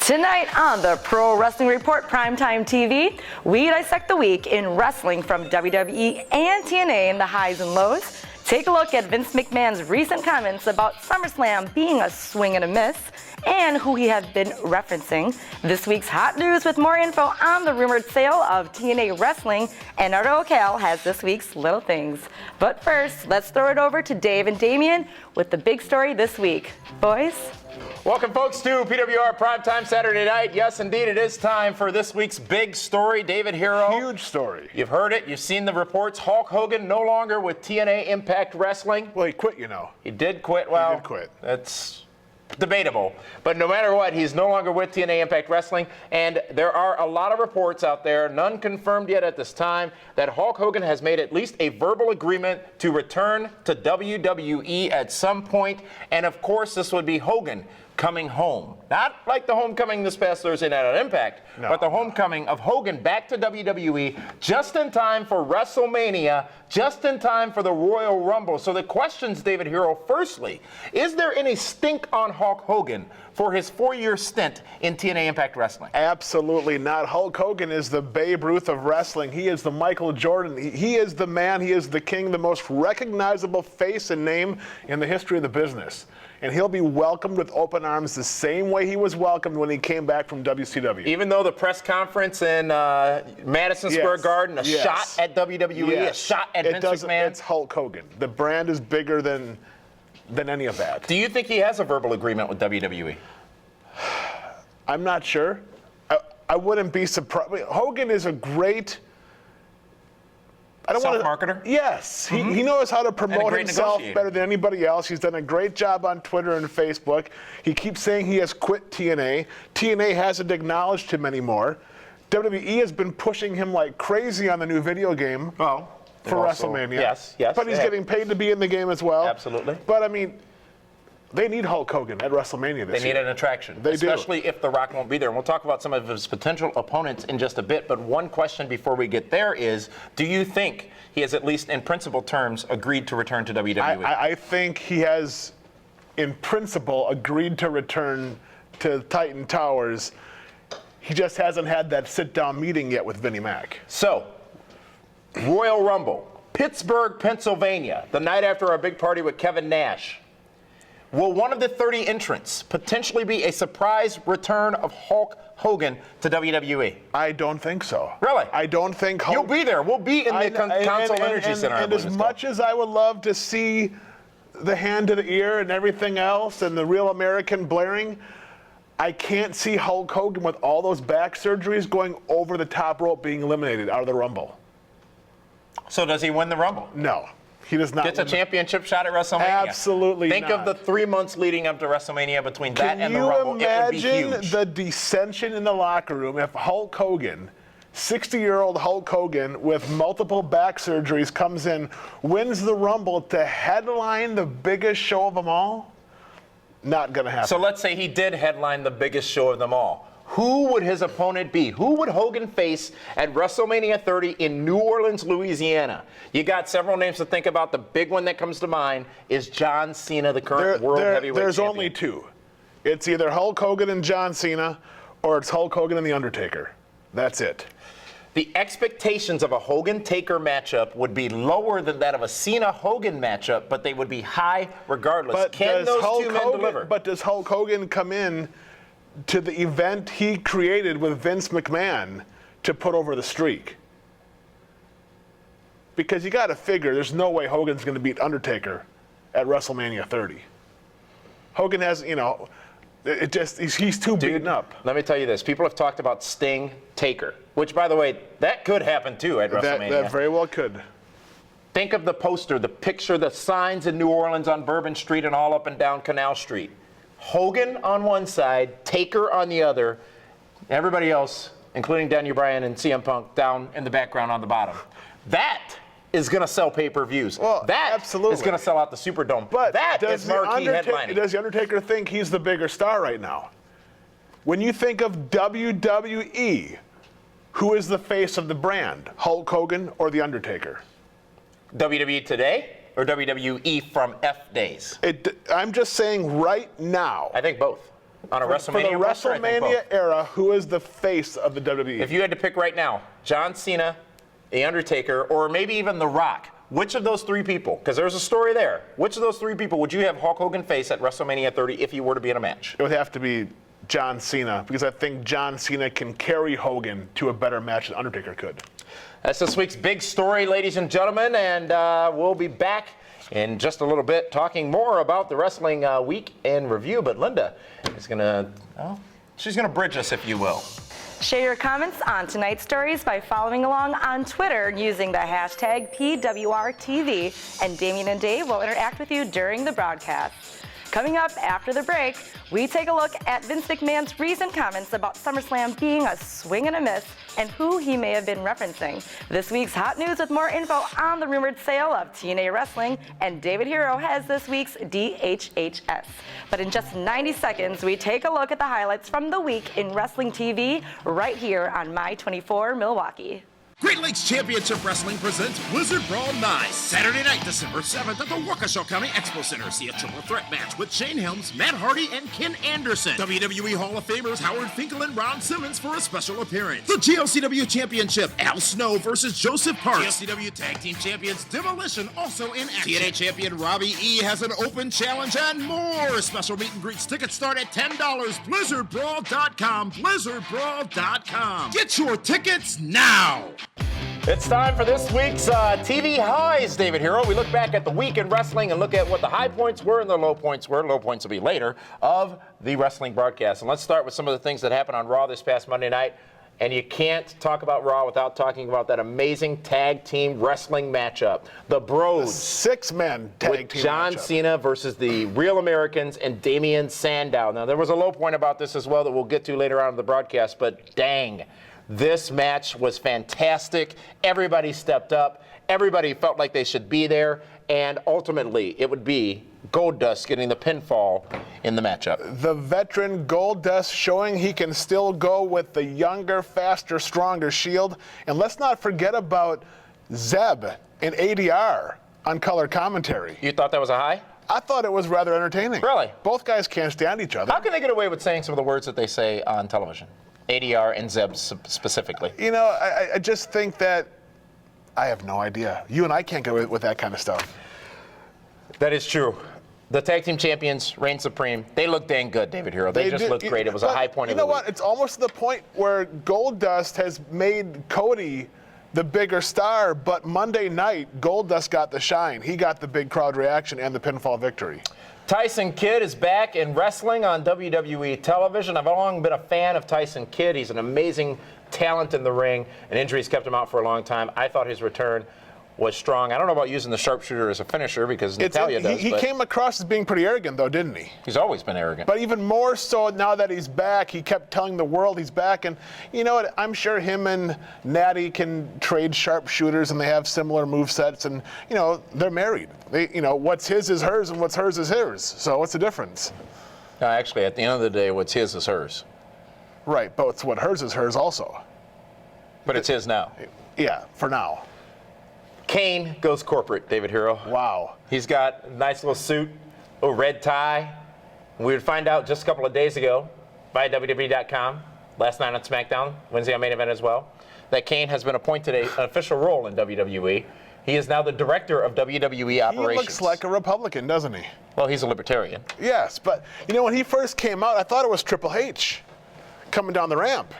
Tonight on the Pro Wrestling Report Primetime TV, we dissect the week in wrestling from WWE and TNA in the highs and lows. Take a look at Vince McMahon's recent comments about SummerSlam being a swing and a miss, and who he has been referencing. This week's hot news with more info on the rumored sale of TNA Wrestling, and Nardo Cal has this week's little things. But first, let's throw it over to Dave and Damien with the big story this week. Boys? Welcome, folks, to PWR Primetime Saturday night. Yes, indeed, it is time for this week's big story. David Hero. Huge story. You've heard it. You've seen the reports. Hulk Hogan no longer with TNA Impact Wrestling. Well, he quit, you know. He did quit. Well, he did quit. That's debatable. But no matter what, he's no longer with TNA Impact Wrestling. And there are a lot of reports out there, none confirmed yet at this time, that Hulk Hogan has made at least a verbal agreement to return to WWE at some point. And of course, this would be Hogan coming home. Not like the homecoming this past Thursday night on Impact, but the homecoming of Hogan back to WWE just in time for WrestleMania, just in time for the Royal Rumble. So the questions, David Hero, firstly, is there any stink on Hulk Hogan for his 4-year stint in TNA Impact Wrestling? Absolutely not. Hulk Hogan is the Babe Ruth of wrestling. He is the Michael Jordan. He is the man. He is the king, the most recognizable face and name in the history of the business. And he'll be welcomed with open arms the same way he was welcomed when he came back from WCW. Even though the press conference in Madison Square Garden, a shot at WWE, a shot at Vince McMahon. It's Hulk Hogan. The brand is bigger than any of that. Do you think he has a verbal agreement with WWE? I'm not sure. I wouldn't be surprised. Hogan is a great self-marketer? Yes. He knows how to promote himself better than anybody else. He's done a great job on Twitter and Facebook. He keeps saying he has quit TNA. TNA hasn't acknowledged him anymore. WWE has been pushing him like crazy on the new video game for WrestleMania. Yes. But he's getting paid to be in the game as well. Absolutely. But, I mean, they need Hulk Hogan at WrestleMania this year. They need an attraction, especially if The Rock won't be there. And we'll talk about some of his potential opponents in just a bit. But one question before we get there is, do you think he has, at least in principle terms, agreed to return to WWE? I think he has, in principle, agreed to return to Titan Towers. He just hasn't had that sit-down meeting yet with Vinnie Mac. So, Royal Rumble, Pittsburgh, Pennsylvania, the night after our big party with Kevin Nash. Will one of the 30 entrants potentially be a surprise return of Hulk Hogan to WWE? I don't think so. Really? I don't think Hulk... You'll be there. We'll be in the Console Energy Center. And as much as I would love to see the hand to the ear and everything else and the real American blaring, I can't see Hulk Hogan with all those back surgeries going over the top rope being eliminated out of the Rumble. So does he win the Rumble? No. He does not. Gets a championship shot at WrestleMania. Absolutely Think not. of the 3 months leading up to WrestleMania between that and the Rumble. It would be huge. Can you imagine the dissension in the locker room if Hulk Hogan, 60-year-old Hulk Hogan with multiple back surgeries, comes in, wins the Rumble to headline the biggest show of them all? Not going to happen. So let's say he did headline the biggest show of them all. Who would his opponent be? Who would Hogan face at WrestleMania 30 in New Orleans, Louisiana? You got several names to think about. The big one that comes to mind is John Cena, the current world heavyweight There's champion. only two. It's either Hulk Hogan and John Cena, or it's Hulk Hogan and The Undertaker. That's it. The expectations of a Hogan-Taker matchup would be lower than that of a Cena-Hogan matchup, but they would be high regardless. But Can those two men deliver? But does Hulk Hogan come in to the event he created with Vince McMahon to put over the streak? Because you got to figure there's no way Hogan's going to beat Undertaker at WrestleMania 30. Hogan has, he's too beaten up. Let me tell you this. People have talked about Sting, Taker, which, by the way, that could happen too at WrestleMania. That very well could. Think of the poster, the picture, the signs in New Orleans on Bourbon Street and all up and down Canal Street. Hogan on one side, Taker on the other, everybody else, including Daniel Bryan and CM Punk, down in the background on the bottom. That is going to sell pay-per-views. Well, that absolutely is going to sell out the Superdome. But that is marquee headlining. Does The Undertaker think he's the bigger star right now? When you think of WWE, who is the face of the brand? Hulk Hogan or The Undertaker? WWE today? Or WWE from F days? I'm just saying right now. I think both. On a WrestleMania For the roster, WrestleMania era, who is the face of the WWE? If you had to pick right now, John Cena, The Undertaker, or maybe even The Rock, which of those three people, because there's a story there, which of those three people would you have Hulk Hogan face at WrestleMania 30 if you were to be in a match? It would have to be John Cena, because I think John Cena can carry Hogan to a better match than Undertaker could. That's this week's big story, ladies and gentlemen, and we'll be back in just a little bit talking more about the Wrestling Week in Review. But Linda is going to, she's going to bridge us, if you will. Share your comments on tonight's stories by following along on Twitter using the hashtag PWRTV, and Damien and Dave will interact with you during the broadcast. Coming up after the break, we take a look at Vince McMahon's recent comments about SummerSlam being a swing and a miss and who he may have been referencing. This week's hot news with more info on the rumored sale of TNA Wrestling, and David Hero has this week's DHHS. But in just 90 seconds, we take a look at the highlights from the week in Wrestling TV right here on My 24 Milwaukee. Great Lakes Championship Wrestling presents Blizzard Brawl 9, Saturday night, December 7th at the Waukesha County Expo Center. See a triple threat match with Shane Helms, Matt Hardy, and Ken Anderson. WWE Hall of Famers Howard Finkel and Ron Simmons for a special appearance. The GLCW Championship, Al Snow versus Joseph Parks. GLCW Tag Team Champions Demolition also in action. TNA Champion Robbie E has an open challenge and more. Special meet and greets. Tickets start at $10. BlizzardBrawl.com. BlizzardBrawl.com. Get your tickets now. It's time for this week's TV highs, David Hero. We look back at the week in wrestling and look at what the high points were and the low points were. Low points will be later of the wrestling broadcast. And let's start with some of the things that happened on Raw this past Monday night. And you can't talk about Raw without talking about that amazing tag team wrestling matchup. The Bros. Six-man tag team John matchup. Cena versus the Real Americans and Damian Sandow. Now, there was a low point about this as well that we'll get to later on in the broadcast, but dang. This match was fantastic. Everybody stepped up. Everybody felt like they should be there. And ultimately, it would be Goldust getting the pinfall in the matchup. The veteran Goldust showing he can still go with the younger, faster, stronger Shield. And let's not forget about Zeb and ADR on color commentary. You thought that was a high? I thought it was rather entertaining. Really? Both guys can't stand each other. How can they get away with saying some of the words that they say on television? ADR and Zeb specifically. You know, I just think that I have no idea. You and I can't go with that kind of stuff. That is true. The tag team champions reign supreme. They look dang good, David Hero. They just looked great. It was a high point of the week. You know what? It's almost to the point where Goldust has made Cody the bigger star, but Monday night, Goldust got the shine. He got the big crowd reaction and the pinfall victory. Tyson Kidd is back in wrestling on WWE television. I've long been a fan of Tyson Kidd. He's an amazing talent in the ring, and injuries kept him out for a long time. I thought his return was strong. I don't know about using the sharpshooter as a finisher because Natalya does. He came across as being pretty arrogant, though, didn't he? He's always been arrogant. But even more so now that he's back, he kept telling the world he's back. And you know what? I'm sure him and Natty can trade sharpshooters, and they have similar movesets. And you know, they're married. What's his is hers, and what's hers is hers. So what's the difference? No, actually, at the end of the day, what's his is hers. Right, but it's what hers is hers also. But it's his now. Yeah, for now. Kane goes corporate, David Hero. Wow. He's got a nice little suit, a red tie. We would find out just a couple of days ago by WWE.com, last night on SmackDown, Wednesday on Main Event as well, that Kane has been appointed an official role in WWE. He is now the director of WWE operations. He looks like a Republican, doesn't he? Well, he's a libertarian. Yes, but when he first came out, I thought it was Triple H coming down the ramp.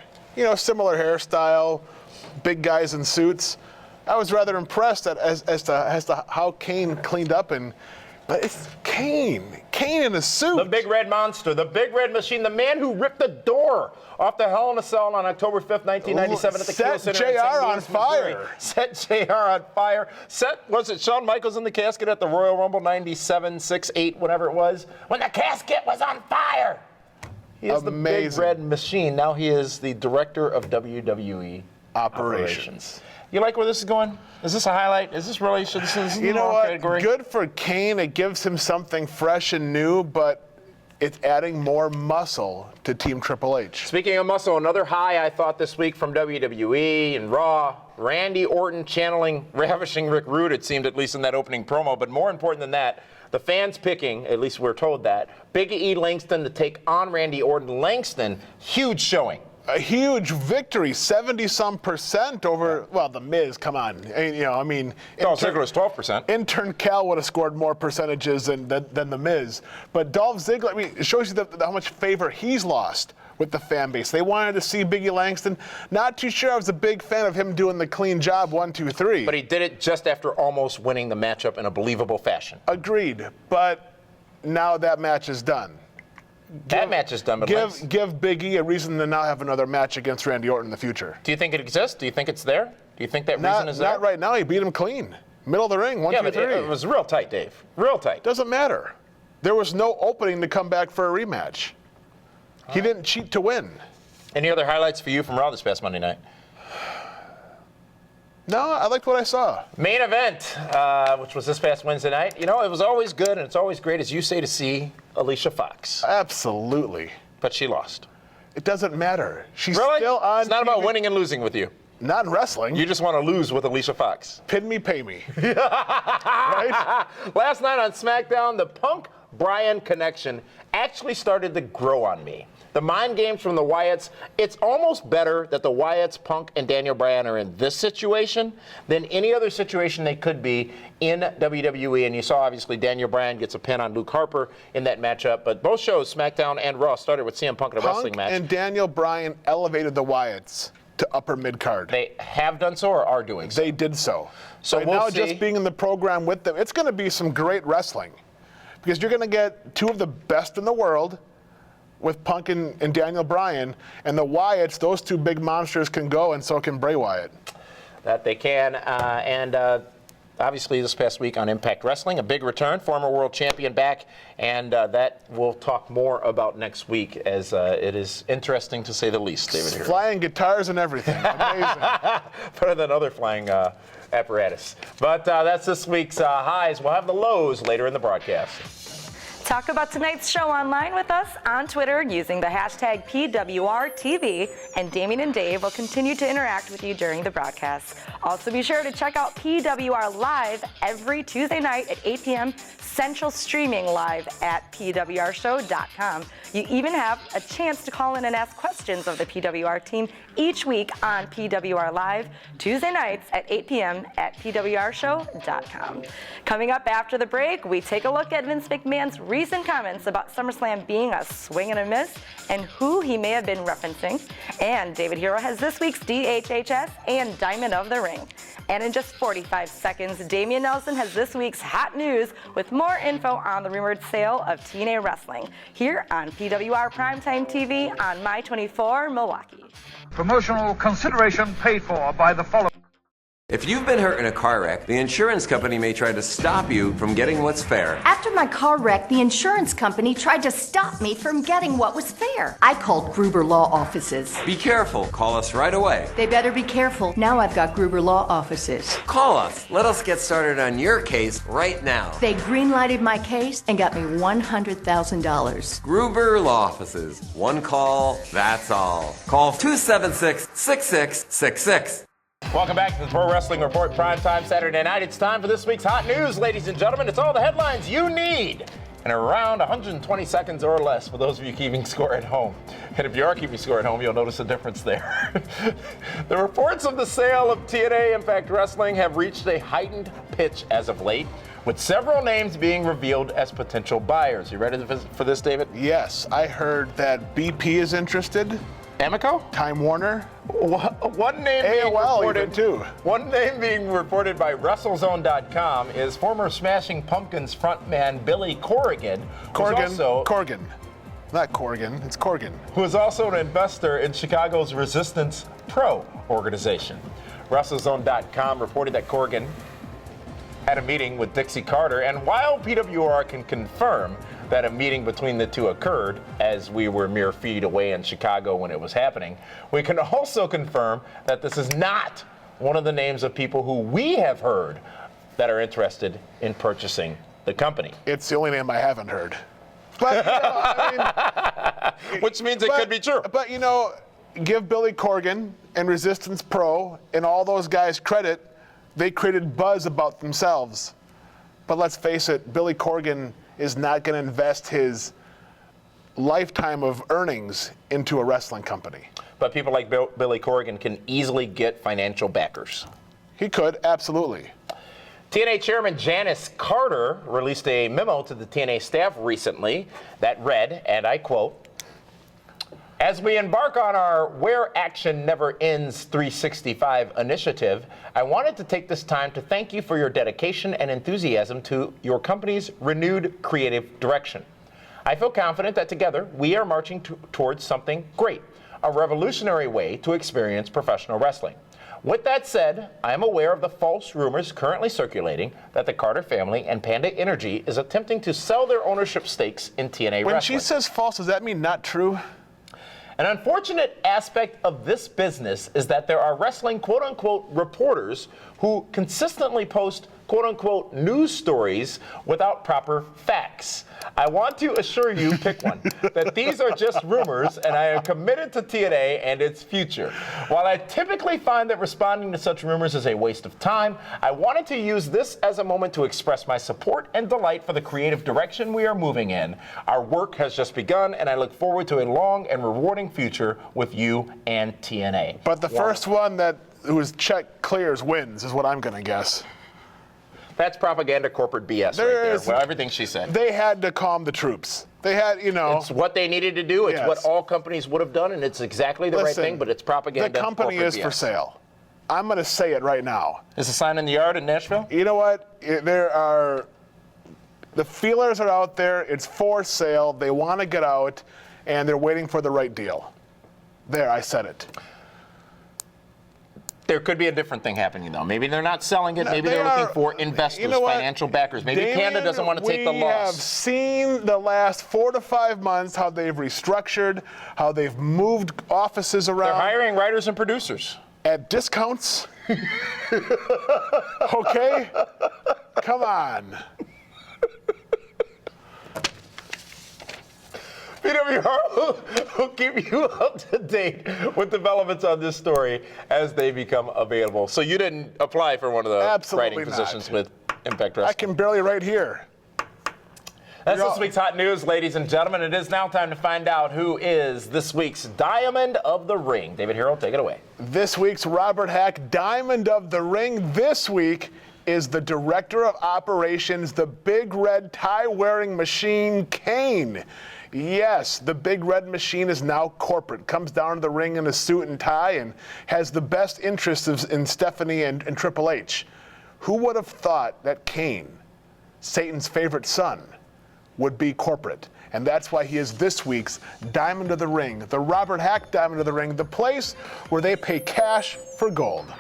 Similar hairstyle, big guys in suits. I was rather impressed as to how Kane cleaned up, but it's Kane in a suit. The big red monster, the big red machine, the man who ripped the door off the Hell in a Cell on October 5th, 1997 at the Kiel Center. Set JR on fire. Set JR on fire. Was it Shawn Michaels in the casket at the Royal Rumble 97, 6, 8, whatever it was, when the casket was on fire? He is Amazing. the big red machine. Now he is the director of WWE operations. You like where this is going? Is this a highlight? Is this really? You know what? Category? Good for Kane. It gives him something fresh and new, but it's adding more muscle to Team Triple H. Speaking of muscle, another high I thought this week from WWE and Raw. Randy Orton channeling ravishing Rick Rude, it seemed, at least in that opening promo. But more important than that, The fans picking, at least we're told that, Big E Langston to take on Randy Orton. Langston, huge showing. A huge victory, 70-some% over, well, The Miz, come on. Dolph Ziggler was 12%. Intern Cal would have scored more percentages than The Miz. But Dolph Ziggler, it shows you how much favor he's lost with the fan base. They wanted to see Biggie Langston. Not too sure I was a big fan of him doing the clean job 1, 2, 3. But he did it just after almost winning the matchup in a believable fashion. Agreed. But now that match is done. That match is done, but give Big E a reason to not have another match against Randy Orton in the future. Do you think it exists? Do you think it's there? Do you think that reason is there? Not right now. He beat him clean. Middle of the ring, 1, 2, 3. It was real tight, Dave. Real tight. Doesn't matter. There was no opening to come back for a rematch. He didn't cheat to win. Any other highlights for you from Raw this past Monday night? No, I liked what I saw. Main event, which was this past Wednesday night. It was always good, and it's always great, as you say, to see Alicia Fox. Absolutely. But she lost. It doesn't matter. She's really? Still on It's not TV. about winning and losing with you. Not in wrestling. You just want to lose with Alicia Fox. Pin me, pay me. Right? Last night on SmackDown, the Punk-Bryan connection actually started to grow on me. The mind games from the Wyatts, it's almost better that the Wyatts, Punk, and Daniel Bryan are in this situation than any other situation they could be in WWE. And you saw, obviously, Daniel Bryan gets a pin on Luke Harper in that matchup. But both shows, SmackDown and Raw, started with CM Punk in a wrestling match. And Daniel Bryan elevated the Wyatts to upper mid-card. They have done so or are doing so? They did so. So right we'll now, see. just being in the program with them, it's going to be some great wrestling. Because you're going to get two of the best in the world with Punk and Daniel Bryan, and the Wyatts, those two big monsters can go, and so can Bray Wyatt. That they can, and obviously this past week on Impact Wrestling, a big return, former world champion back, and that we'll talk more about next week, as it is interesting to say the least, David. Here. Flying guitars and everything, amazing. Better than other flying apparatus. But that's this week's highs. We'll have the lows later in the broadcast. Talk about tonight's show online with us on Twitter using the hashtag PWRTV, and Damien and Dave will continue to interact with you during the broadcast. Also be sure to check out PWR Live every Tuesday night at 8 p.m. Central, streaming live at PWRshow.com. You even have a chance to call in and ask questions of the PWR team each week on PWR Live, Tuesday nights at 8 p.m. at PWRshow.com. Coming up after the break, we take a look at Vince McMahon's recent comments about SummerSlam being a swing and a miss and who he may have been referencing. And David Hero has this week's DHHS and Diamond of the Ring. And in just 45 seconds, Damian Nelson has this week's hot news with more info on the rumored sale of TNA Wrestling here on PWR Primetime TV on My24 Milwaukee. Promotional consideration paid for by the following. If you've been hurt in a car wreck, the insurance company may try to stop you from getting what's fair. After my car wreck, the insurance company tried to stop me from getting what was fair. I called Gruber Law Offices. Be careful. Call us right away. They better be careful. Now I've got Gruber Law Offices. Call us. Let us get started on your case right now. They green-lighted my case and got me $100,000. Gruber Law Offices. One call, that's all. Call 276-6666. Welcome back to the Pro Wrestling Report, Primetime Saturday night. It's time for this week's hot news, ladies and gentlemen. It's all the headlines you need in around 120 seconds or less for those of you keeping score at home. And if you are keeping score at home, you'll notice a difference there. The reports of the sale of TNA Impact Wrestling have reached a heightened pitch as of late, with several names being revealed as potential buyers. You ready for this, David? Yes, I heard that BP is interested. Amico? Time Warner. One name AOL being reported, even too. One name being reported by WrestleZone.com is former Smashing Pumpkins frontman Billy Corgan. Corgan. Not Corgan, it's Corgan. Who is also an investor in Chicago's Resistance Pro organization. WrestleZone.com reported that Corgan had a meeting with Dixie Carter, and while PWR can confirm that a meeting between the two occurred, as we were mere feet away in Chicago when it was happening, we can also confirm that this is not one of the names of people who we have heard that are interested in purchasing the company. It's the only name I haven't heard. But, which means it could be true. But, give Billy Corgan and Resistance Pro and all those guys credit. They created buzz about themselves. But let's face it, Billy Corgan is not going to invest his lifetime of earnings into a wrestling company. But people like Billy Corgan can easily get financial backers. He could, absolutely. TNA Chairman Janice Carter released a memo to the TNA staff recently that read, and I quote, "As we embark on our Where Action Never Ends 365 initiative, I wanted to take this time to thank you for your dedication and enthusiasm to your company's renewed creative direction. I feel confident that together we are marching towards something great, a revolutionary way to experience professional wrestling. With that said, I am aware of the false rumors currently circulating that the Carter family and Panda Energy is attempting to sell their ownership stakes in TNA When Wrestling. she says false, does that mean not true? An unfortunate aspect of this business is that there are wrestling quote-unquote reporters who consistently post quote-unquote news stories without proper facts. I want to assure you, pick one, that these are just rumors and I am committed to TNA and its future. While I typically find that responding to such rumors is a waste of time, I wanted to use this as a moment to express my support and delight for the creative direction we are moving in. Our work has just begun and I look forward to a long and rewarding future with you and TNA." But the first one whose check clears wins is what I'm going to guess. That's propaganda corporate BS right there. Well, everything she said. They had to calm the troops. They had, It's what they needed to do. It's what all companies would have done, and it's exactly the right thing, but it's propaganda. The company is for sale. I'm going to say it right now. Is a sign in the yard in Nashville? You know what? The feelers are out there. It's for sale. They want to get out, and they're waiting for the right deal. There, I said it. There could be a different thing happening, though. Maybe they're not selling it. Maybe they're looking for investors, financial backers. Maybe Panda doesn't want to take the loss. We have seen the last 4 to 5 months how they've restructured, how they've moved offices around. They're hiring writers and producers. At discounts? Okay? Come on. PWR will keep you up to date with developments on this story as they become available. So you didn't apply for one of the writing positions with Impact Wrestling? I can barely write here. That's this week's hot news, ladies and gentlemen. It is now time to find out who is this week's Diamond of the Ring. David Hero, take it away. This week's Robert Hack Diamond of the Ring this week is the Director of Operations, the Big Red Tie-wearing machine, Kane. Yes, the Big Red Machine is now corporate, comes down to the ring in a suit and tie and has the best interests in Stephanie and Triple H. Who would have thought that Kane, Satan's favorite son, would be corporate? And that's why he is this week's Diamond of the Ring, the Robert Hack Diamond of the Ring, the place where they pay cash for gold.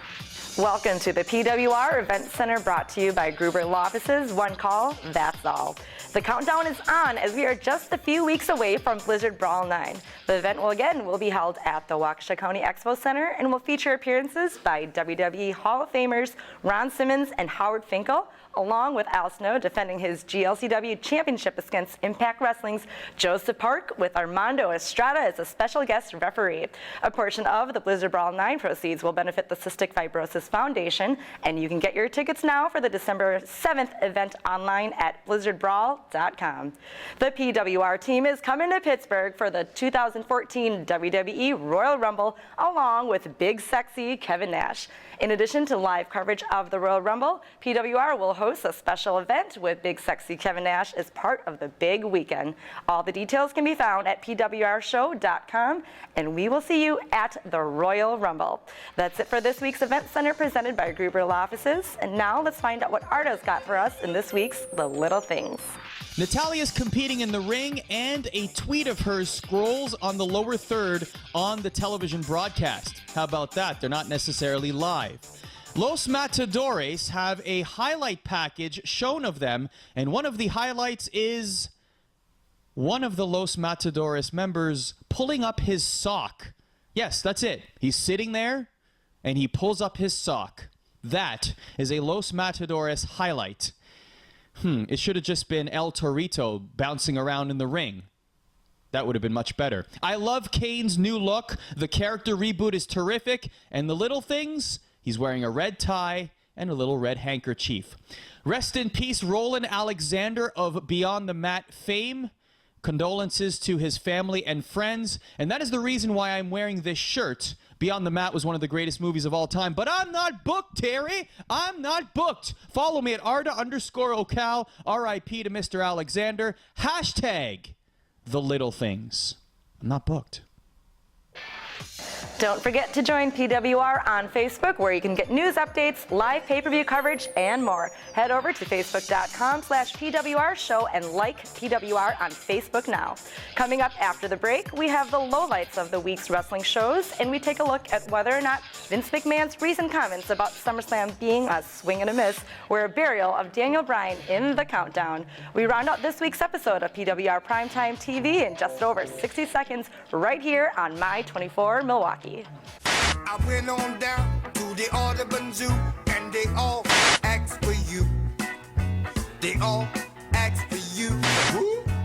Welcome to the PWR Event Center, brought to you by Gruber Law Offices. One call, that's all. The countdown is on as we are just a few weeks away from Blizzard Brawl 9. The event will be held at the Waukesha County Expo Center and will feature appearances by WWE Hall of Famers Ron Simmons and Howard Finkel, along with Al Snow defending his GLCW championship against Impact Wrestling's Joseph Park, with Armando Estrada as a special guest referee. A portion of the Blizzard Brawl 9 proceeds will benefit the Cystic Fibrosis Foundation, and you can get your tickets now for the December 7th event online at blizzardbrawl.com. The PWR team is coming to Pittsburgh for the 2014 WWE Royal Rumble, along with Big Sexy Kevin Nash. In addition to live coverage of the Royal Rumble, PWR will host a special event with Big Sexy Kevin Nash as part of the big weekend. All the details can be found at pwrshow.com, and we will see you at the Royal Rumble. That's it for this week's Event Center presented by Gruber Law Offices. And now let's find out what Ardo's got for us in this week's The Little Things. Natalia's competing in the ring, and a tweet of hers scrolls on the lower third on the television broadcast. How about that? They're not necessarily live. Los Matadores have a highlight package shown of them, and one of the highlights is one of the Los Matadores members pulling up his sock. Yes, that's it. He's sitting there, and he pulls up his sock. That is a Los Matadores highlight. It should have just been El Torito bouncing around in the ring. That would have been much better. I love Kane's new look. The character reboot is terrific. And the little things, he's wearing a red tie and a little red handkerchief. Rest in peace, Roland Alexander of Beyond the Mat fame. Condolences to his family and friends. And that is the reason why I'm wearing this shirt. Beyond the Mat was one of the greatest movies of all time. But I'm not booked, Terry. I'm not booked. Follow me at Arda_Ocal. R.I.P. to Mr. Alexander. Hashtag the little things. I'm not booked. Don't forget to join PWR on Facebook, where you can get news updates, live pay-per-view coverage, and more. Head over to facebook.com/PWR show and like PWR on Facebook now. Coming up after the break, we have the lowlights of the week's wrestling shows, and we take a look at whether or not Vince McMahon's recent comments about SummerSlam being a swing and a miss were a burial of Daniel Bryan in the countdown. We round out this week's episode of PWR Primetime TV in just over 60 seconds right here on My 24 Milwaukee. I went on down to the Audubon Zoo and they all asked for you. They all asked for you.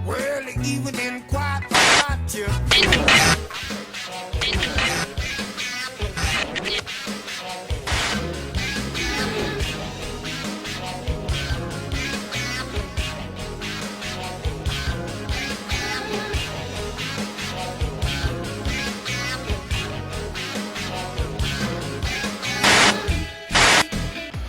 Well, they even inquired about you.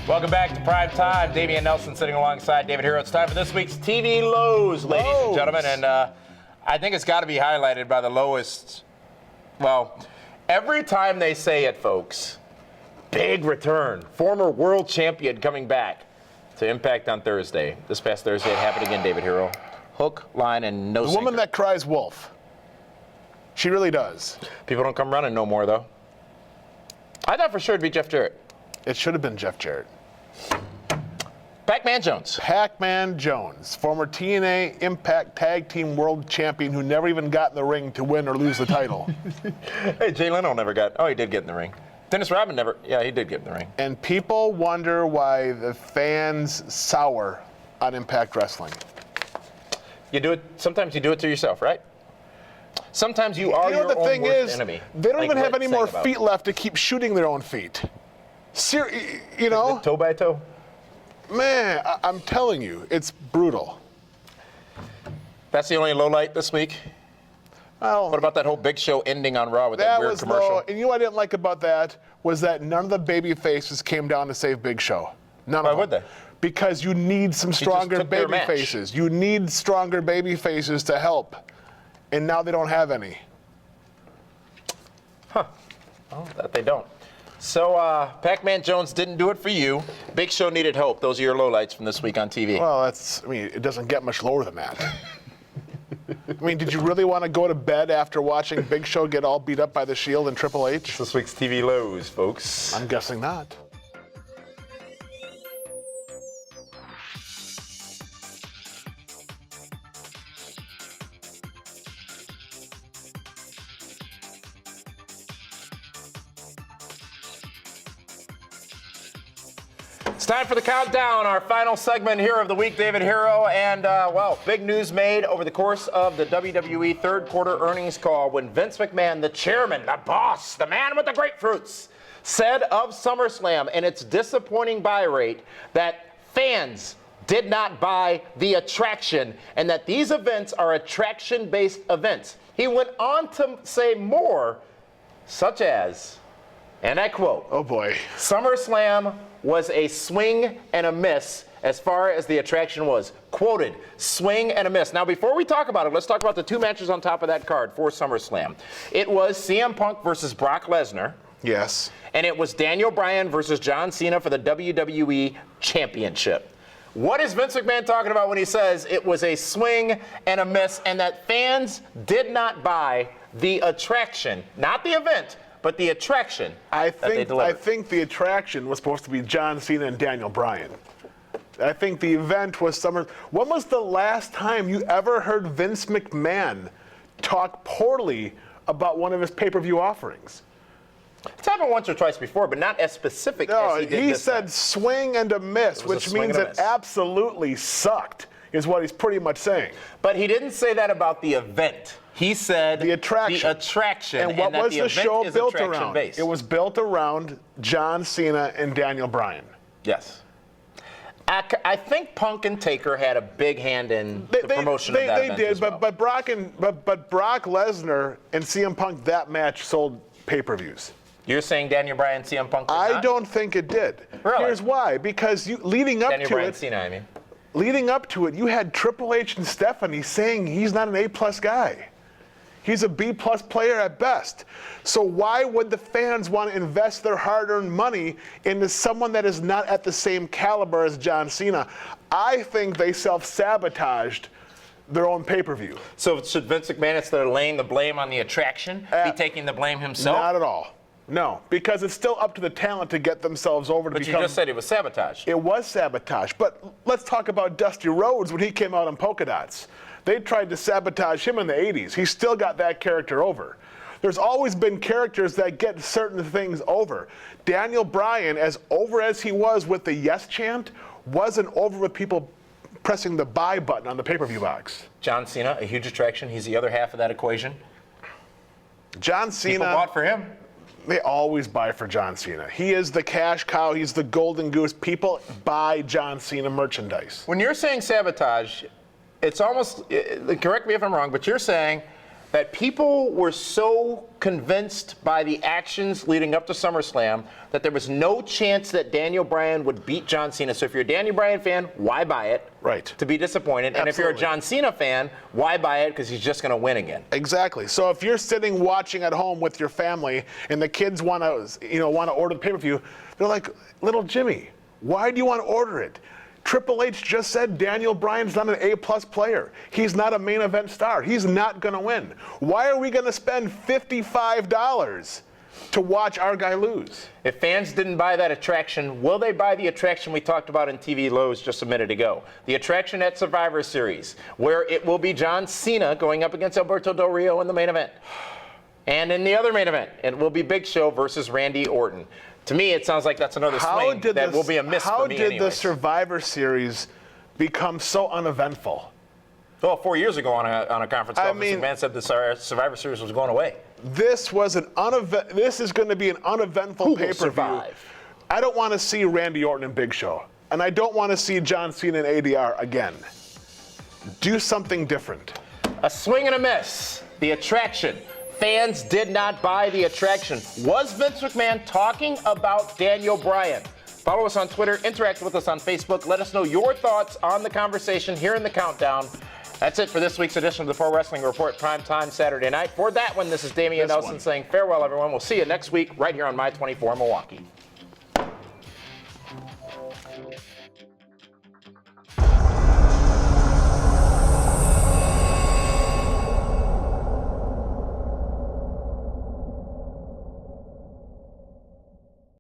Welcome back to Prime Time. Damian Nelson sitting alongside David Hero. It's time for this week's TV lows, ladies and gentlemen. And I think it's got to be highlighted by the lowest. Well, every time they say it, folks, big return. Former world champion coming back to Impact on Thursday. This past Thursday, it happened again, David Hero. Hook, line, and no The sinker. woman that cries wolf. She really does. People don't come running no more, though. I thought for sure it'd be Jeff Jarrett. It should have been Jeff Jarrett. Pac-Man Jones. Pac-Man Jones, former TNA Impact Tag Team World Champion who never even got in the ring to win or lose the title. Hey, Jay Leno never got. Oh, he did get in the ring. Dennis Rodman never. Yeah, he did get in the ring. And people wonder why the fans sour on Impact Wrestling. You do it. Sometimes you do it to yourself, right? Sometimes you are your the own thing worst is, enemy. they don't like even have Whit any sang more about. feet left to keep shooting their own feet. You know? Toe by toe. Man, I'm telling you, it's brutal. That's the only low light this week. Well, What about that whole Big Show ending on Raw with that that weird was commercial? low. And you know what I didn't like about that was that none of the baby faces came down to save Big Show. None Why of them. would they? Because you need some stronger took their baby match. faces. You need stronger baby faces to help. And now they don't have any. Huh. Oh, that they don't. So, Pac-Man Jones didn't do it for you. Big Show needed hope. Those are your lowlights from this week on TV. Well, it doesn't get much lower than that. I mean, did you really want to go to bed after watching Big Show get all beat up by the Shield and Triple H? This week's TV lows, folks. I'm guessing not. It's time for the countdown, our final segment here of the week, David Hero. And, big news made over the course of the WWE third quarter earnings call when Vince McMahon, the chairman, the boss, the man with the grapefruits, said of SummerSlam and its disappointing buy rate that fans did not buy the attraction and that these events are attraction-based events. He went on to say more, such as, and I quote, Oh boy. SummerSlam was a swing and a miss as far as the attraction was. Quoted, swing and a miss. Now, before we talk about it, let's talk about the two matches on top of that card for SummerSlam. It was CM Punk versus Brock Lesnar. Yes. And it was Daniel Bryan versus John Cena for the WWE Championship. What is Vince McMahon talking about when he says it was a swing and a miss and that fans did not buy the attraction, not the event, but the attraction that they delivered? I think the attraction was supposed to be John Cena and Daniel Bryan. I think the event was When was the last time you ever heard Vince McMahon talk poorly about one of his pay-per-view offerings? It's happened once or twice before, but not as specific as he did he this said time. swing and a miss, It was a which swing means and a it miss. absolutely sucked, is what he's pretty much saying. But he didn't say that about the event. He said The attraction. The attraction. And what that was the event show is built around? attraction-based. It was built around John Cena and Daniel Bryan. Yes. I think Punk and Taker had a big hand in the promotion of that event. They did, as well. but Brock Lesnar and CM Punk, that match sold pay-per-views. You're saying Daniel Bryan, CM Punk did I not? don't think it did. Really? Here's why. Because leading up Daniel to Bryan, it, Cena, I mean. leading up to it, you had Triple H and Stephanie saying he's not an A+ guy. He's a B+ player at best. So why would the fans want to invest their hard-earned money into someone that is not at the same caliber as John Cena? I think they self-sabotaged their own pay-per-view. So should Vince McMahon, instead of laying the blame on the attraction, be taking the blame himself? Not at all. No, because it's still up to the talent to get themselves over to But become... you just said it was sabotage. It was sabotage. But let's talk about Dusty Rhodes when he came out on Polka Dots. They tried to sabotage him in the 80s. He still got that character over. There's always been characters that get certain things over. Daniel Bryan, as over as he was with the yes chant, wasn't over with people pressing the buy button on the pay-per-view box. John Cena, a huge attraction. He's the other half of that equation. John Cena... People bought for him. They always buy for John Cena. He is the cash cow. He's the golden goose. People buy John Cena merchandise. When you're saying sabotage, it's almost, correct me if I'm wrong, but you're saying that people were so convinced by the actions leading up to SummerSlam that there was no chance that Daniel Bryan would beat John Cena. So if you're a Daniel Bryan fan, why buy it? Right. To be disappointed. Absolutely. And if you're a John Cena fan, why buy it? Because he's just going to win again. Exactly. So if you're sitting watching at home with your family and the kids want to order the pay-per-view, they're like, little Jimmy, why do you want to order it? Triple H just said Daniel Bryan's not an A+ player. He's not a main event star. He's not going to win. Why are we going to spend $55 to watch our guy lose? If fans didn't buy that attraction, will they buy the attraction we talked about in TV Lows just a minute ago? The attraction at Survivor Series, where it will be John Cena going up against Alberto Del Rio in the main event. And in the other main event, it will be Big Show versus Randy Orton. To me, it sounds like that's another swing that will be a miss for me How did anyways. the Survivor Series become so uneventful? Well, 4 years ago on a conference call, Vince McMahon said the Survivor Series was going away. This is going to be an uneventful pay-per-view. I don't want to see Randy Orton and Big Show. And I don't want to see John Cena and ADR again. Do something different. A swing and a miss. The attraction. Fans did not buy the attraction. Was Vince McMahon talking about Daniel Bryan? Follow us on Twitter, interact with us on Facebook. Let us know your thoughts on the conversation here in the countdown. That's it for this week's edition of the Pro Wrestling Report, Primetime Saturday night. For that one, this is Damian Nelson saying farewell, everyone. We'll see you next week right here on My 24 Milwaukee.